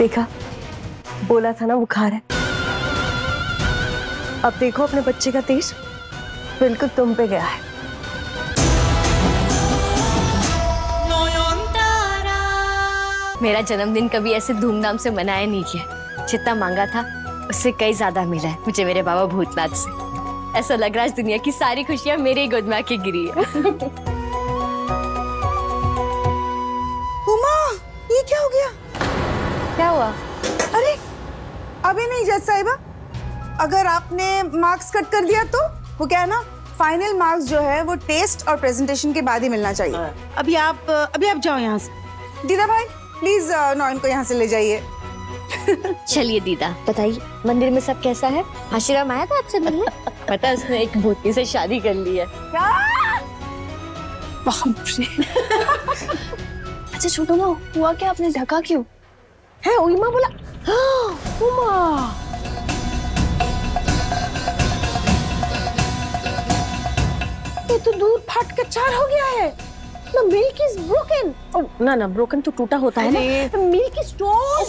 देखा, बोला था ना बुखार है। अब देखो अपने बच्चे का तेज बिल्कुल तुम पे गया है। मेरा जन्मदिन कभी ऐसे धूमधाम से मनाया नहीं किया। जितना मांगा था उससे कई ज्यादा मिला है मुझे मेरे बाबा भूतनाथ से। ऐसा लग रहा है दुनिया की सारी खुशियां मेरे ही गोद में आके गिरी है। उमा, ये क्या हो गया? क्या हुआ? अरे अभी नहीं जज साहिबा, अगर आपने मार्क्स कट कर दिया तो वो क्या है ना, फाइनल मार्क्स जो है वो टेस्ट और प्रेजेंटेशन के बाद ही मिलना चाहिए। अभी आप जाओ यहाँ से। दीदा भाई प्लीज नॉयन को यहाँ से ले जाइए। चलिए दीदा बताइए, मंदिर में सब कैसा है? आशीर्वाद आया था आपसे मिलने? पता है उसने एक भूतनी से शादी कर ली है। बाप रे। अच्छा छोटू माँ, हुआ क्या? आपने ढका क्यों है? उमा बोला। हाँ, उमा ये तो दूध फाट के चार हो गया है। The milk is broken. Oh, ना ब्रोकन तो टूटा होता है ना। Milk is stone.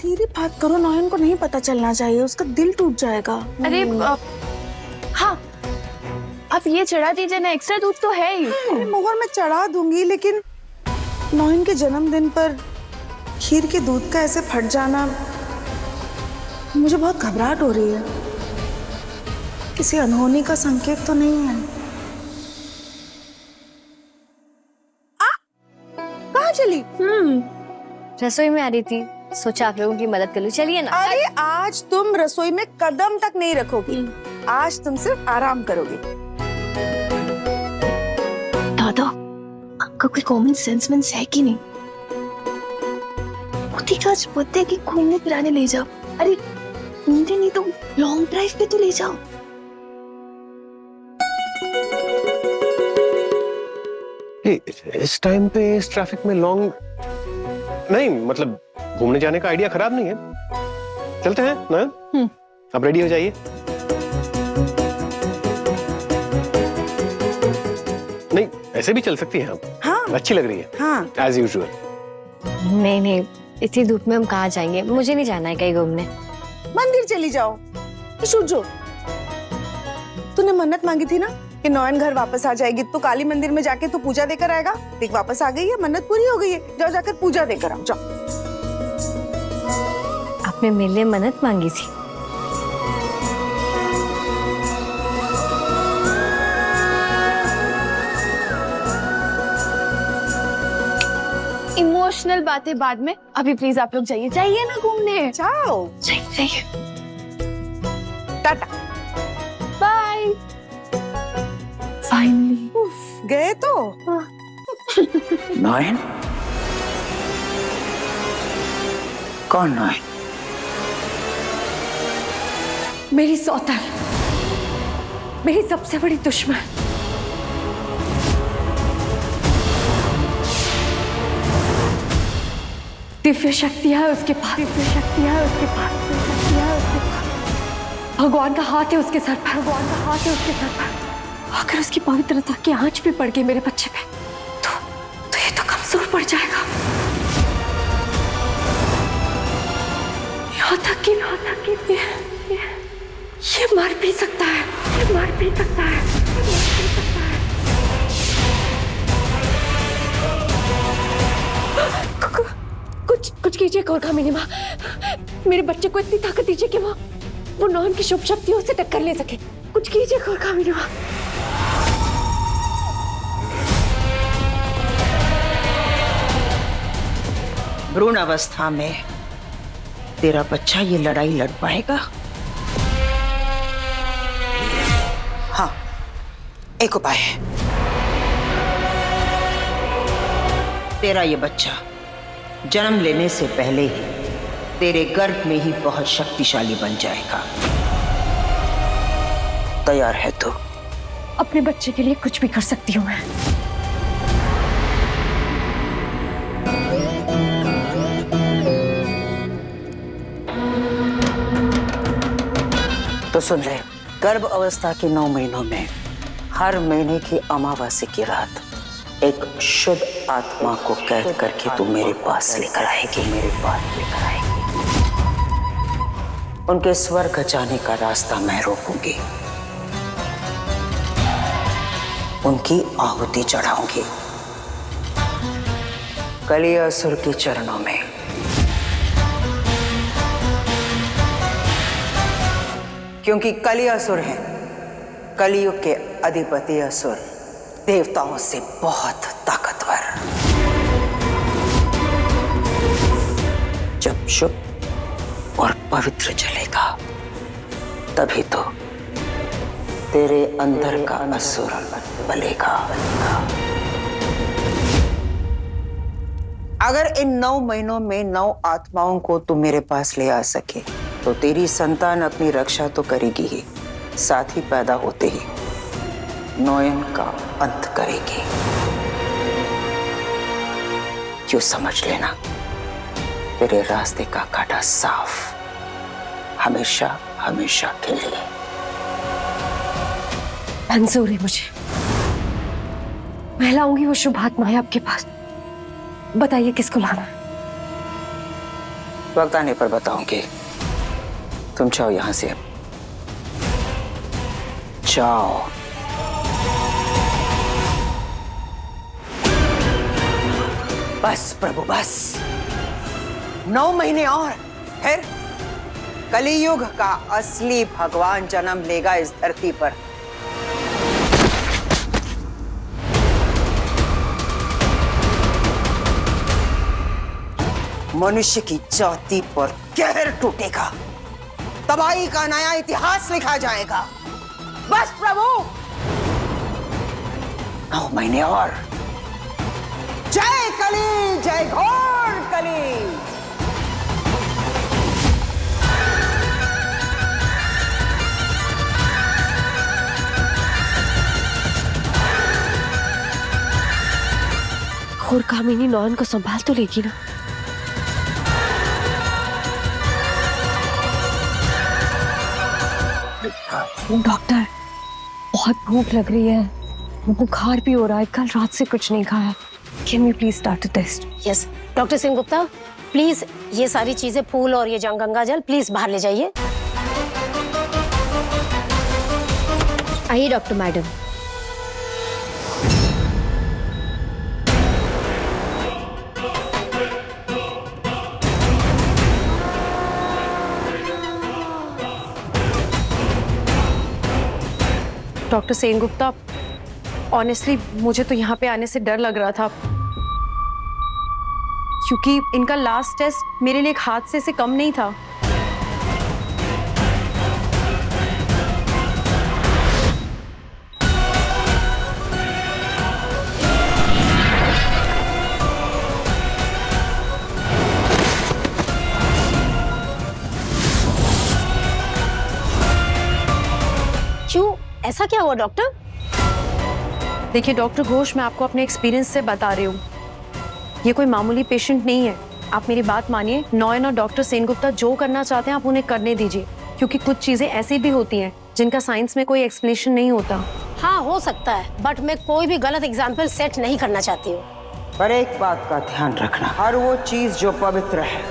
धीरे बात करो, नॉयन को नहीं पता चलना चाहिए, उसका दिल टूट जाएगा। अरे हाँ, आप ये चढ़ा दीजिए ना, एक्स्ट्रा दूध तो है ही। अरे मोहर मैं चढ़ा दूंगी, लेकिन नॉयन के जन्मदिन पर खीर के दूध का ऐसे फट जाना, मुझे बहुत घबराहट हो रही है। किसी अनहोनी का संकेत तो नहीं है? कहाँ चली? रसोई में आ रही थी, सोचा आप लोगों की मदद कर लूं। चलिए ना। अरे आज तुम रसोई में कदम तक नहीं रखोगी, आज तुम सिर्फ आराम करोगी। दादा, आपका कोई कॉमन सेंस मेंस है कि नहीं? खुद का आज बर्थडे की घूमने फिराने ले जाओ। अरे घूमने नहीं तो लॉन्ग ड्राइव पे तो ले जाओ। इस टाइम पे इस ट्रैफिक में लॉन्ग नहीं, मतलब घूमने जाने का आइडिया खराब नहीं है। चलते हैं ना? अब रेडी हो जाइए। नहीं ऐसे भी चल सकती हैं आप। हाँ अच्छी लग रही है। हाँ एज यूजुअल। नहीं, इतनी धूप में हम कहाँ जाएंगे? मुझे नहीं जाना है कहीं घूमने। मंदिर चली जाओ। सूझो, तूने मन्नत मांगी थी ना कि नॉयन घर वापस आ जाएगी, तो काली मंदिर में जाके तू पूजा देकर आएगा। देख वापस आ गई है, मन्नत पूरी हो गई है। जाओ जाकर पूजा देकर आओ, जाओ। आपने मेरे लिए मन्नत मांगी थी? इमोशनल बातें बाद में, अभी प्लीज आप लोग जाइए ना घूमने। जाओ, जाइए। Tata bye. फाइनली गए तो। नॉयन? कौन नॉयन? मेरी सौतन, मेरी सबसे बड़ी दुश्मन। दिव्य शक्तियां है उसके पास, दिव्य शक्तियां है उसके पास, दिव्य शक्तियां है उसके पास। भगवान का हाथ है उसके सर पर, भगवान का हाथ है उसके सर पर। अगर उसकी पवित्रता की आंच भी पड़ गई मेरे बच्चे पे, तो ये तो कमजोर पड़ जाएगा। यहाँ तक कि ये मर भी सकता है, ये मर भी सकता है, ये मर भी सकता है। कुछ कीजिए कामिनी माँ, मेरे बच्चे को इतनी ताकत दीजिए कि वो नॉयन की शुभ शक्तियों से टक्कर ले सके। कुछ कीजिए कामिनी माँ। भ्रूण अवस्था में तेरा बच्चा ये लड़ाई लड़ पाएगा? हाँ, एक उपाय है। तेरा ये बच्चा जन्म लेने से पहले ही तेरे गर्भ में ही बहुत शक्तिशाली बन जाएगा। तैयार है तो? अपने बच्चे के लिए कुछ भी कर सकती हूँ मैं। तो सुन ले, गर्भ अवस्था के 9 महीनों में हर महीने की अमावस्या की रात एक शुद्ध आत्मा को कैद करके तू मेरे पास लेकर आएगी, मेरे पास लेकर आएगी। उनके स्वर्ग जाने का रास्ता मैं रोकूंगी, उनकी आहुति चढ़ाऊंगी कलियासुर के चरणों में। क्योंकि कलियासुर है कलियुग के अधिपति असुर, देवताओं से बहुत ताकतवर। जब शुभ और पवित्र जलेगा तभी तो तेरे अंदर का असुर बलेगा। अगर इन 9 महीनों में 9 आत्माओं को तू मेरे पास ले आ सके तो तेरी संतान अपनी रक्षा तो करेगी ही, साथ ही पैदा होते ही नोयन का अंत करेगी। क्यों समझ लेना, तेरे रास्ते का कांटा साफ, हमेशा हमेशा के लिए। मंजूर है मुझे, मैं लाऊंगी वो शुभ आत्माएं आपके पास। बताइए किसको लाना है? वक्त आने पर बताऊंगी। तुम जाओ यहां से, जाओ। बस प्रभु बस, 9 महीने और फिर कलियुग का असली भगवान जन्म लेगा इस धरती पर। मनुष्य की जाति पर कहर टूटेगा, तबाही का नया इतिहास लिखा जाएगा। बस प्रभु, 9 महीने और। जय कली, जय घोर कली। घोर कामिनी नौयन को संभाल तो लेगी ना? डॉक्टर, बहुत भूख लग रही है, बुखार भी हो रहा है, कल रात से कुछ नहीं खाया। Can we please start the test? Yes doctor Sen Gupta, please ये सारी चीजें, फूल और ये गंगा जल प्लीज बाहर ले जाइए। आइए doctor madam. Doctor Sengupta, honestly मुझे तो यहाँ पे आने से डर लग रहा था, क्योंकि इनका लास्ट टेस्ट मेरे लिए एक हादसे से कम नहीं था। क्यों, ऐसा क्या हुआ डॉक्टर? देखिए डॉक्टर घोष, मैं आपको अपने एक्सपीरियंस से बता रही हूँ, ये कोई मामूली पेशेंट नहीं है। आप मेरी बात मानिए, नौयन और डॉक्टर सेनगुप्ता जो करना चाहते हैं आप उन्हें करने दीजिए, क्योंकि कुछ चीजें ऐसी भी होती हैं जिनका साइंस में कोई एक्सप्लेनेशन नहीं होता। हाँ हो सकता है, बट मैं कोई भी गलत एग्जाम्पल सेट नहीं करना चाहती हूँ। पर एक बात का ध्यान रखना, हर वो चीज जो पवित्र है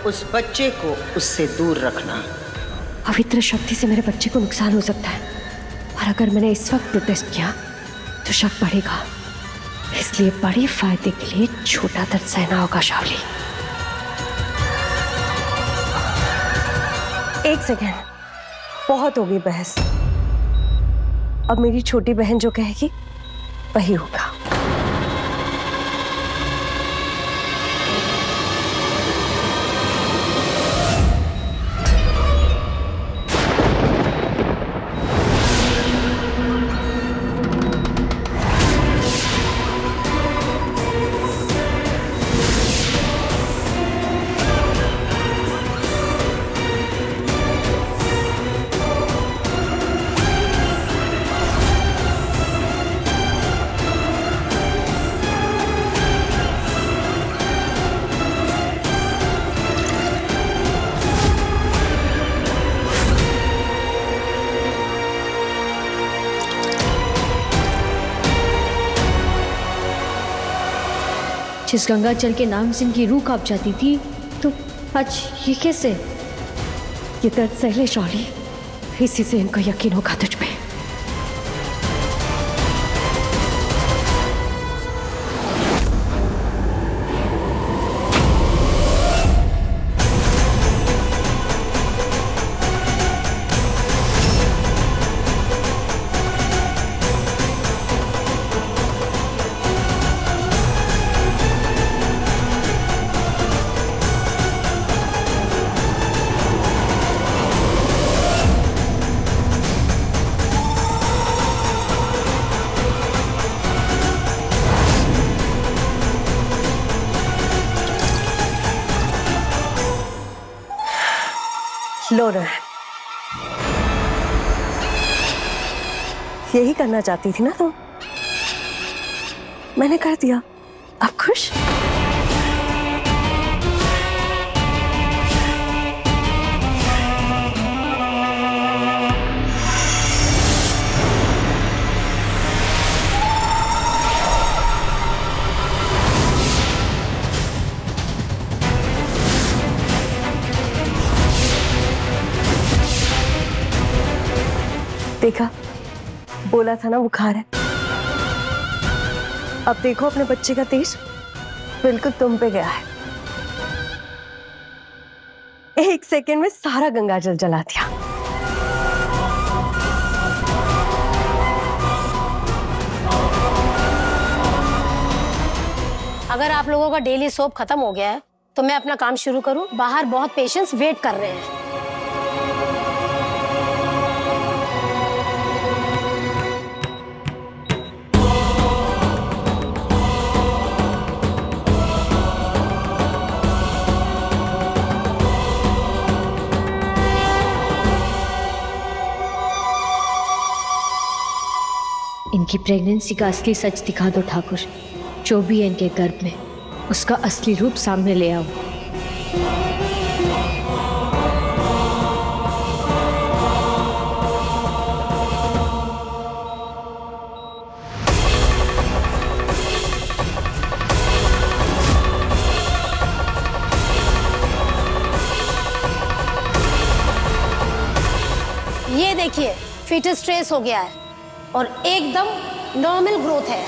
उस बच्चे को उससे दूर रखना। पवित्र शक्ति से मेरे बच्चे को नुकसान हो सकता है, और अगर मैंने इस वक्त प्रोटेस्ट किया तो शक बढ़ेगा, इसलिए बड़े फायदे के लिए छोटा दर्द सहना होगा। शावली, एक सेकेंड, बहुत होगी बहस। अब मेरी छोटी बहन जो कहेगी वही होगा। जिस गंगा जल के नाम से इनकी रूह कांप जाती थी, तो आज ये कैसे? ये दर्द सह ले शौली, इसी से इनको यकीन होगा तुझ पे। लो रहा है, यही करना चाहती थी ना तुम? मैंने कर दिया, अब खुश? देखा, बोला था ना बुखार है। अब देखो अपने बच्चे का तेज बिल्कुल तुम पे गया है। एक सेकंड में सारा गंगाजल जला दिया। अगर आप लोगों का डेली सोप खत्म हो गया है तो मैं अपना काम शुरू करूं। बाहर बहुत पेशेंट्स वेट कर रहे हैं। इनकी प्रेगनेंसी का असली सच दिखा दो ठाकुर। जो भी है इनके गर्भ में, उसका असली रूप सामने ले आओ। ये देखिए, फीटस ट्रेस हो गया है और एकदम नॉर्मल ग्रोथ है।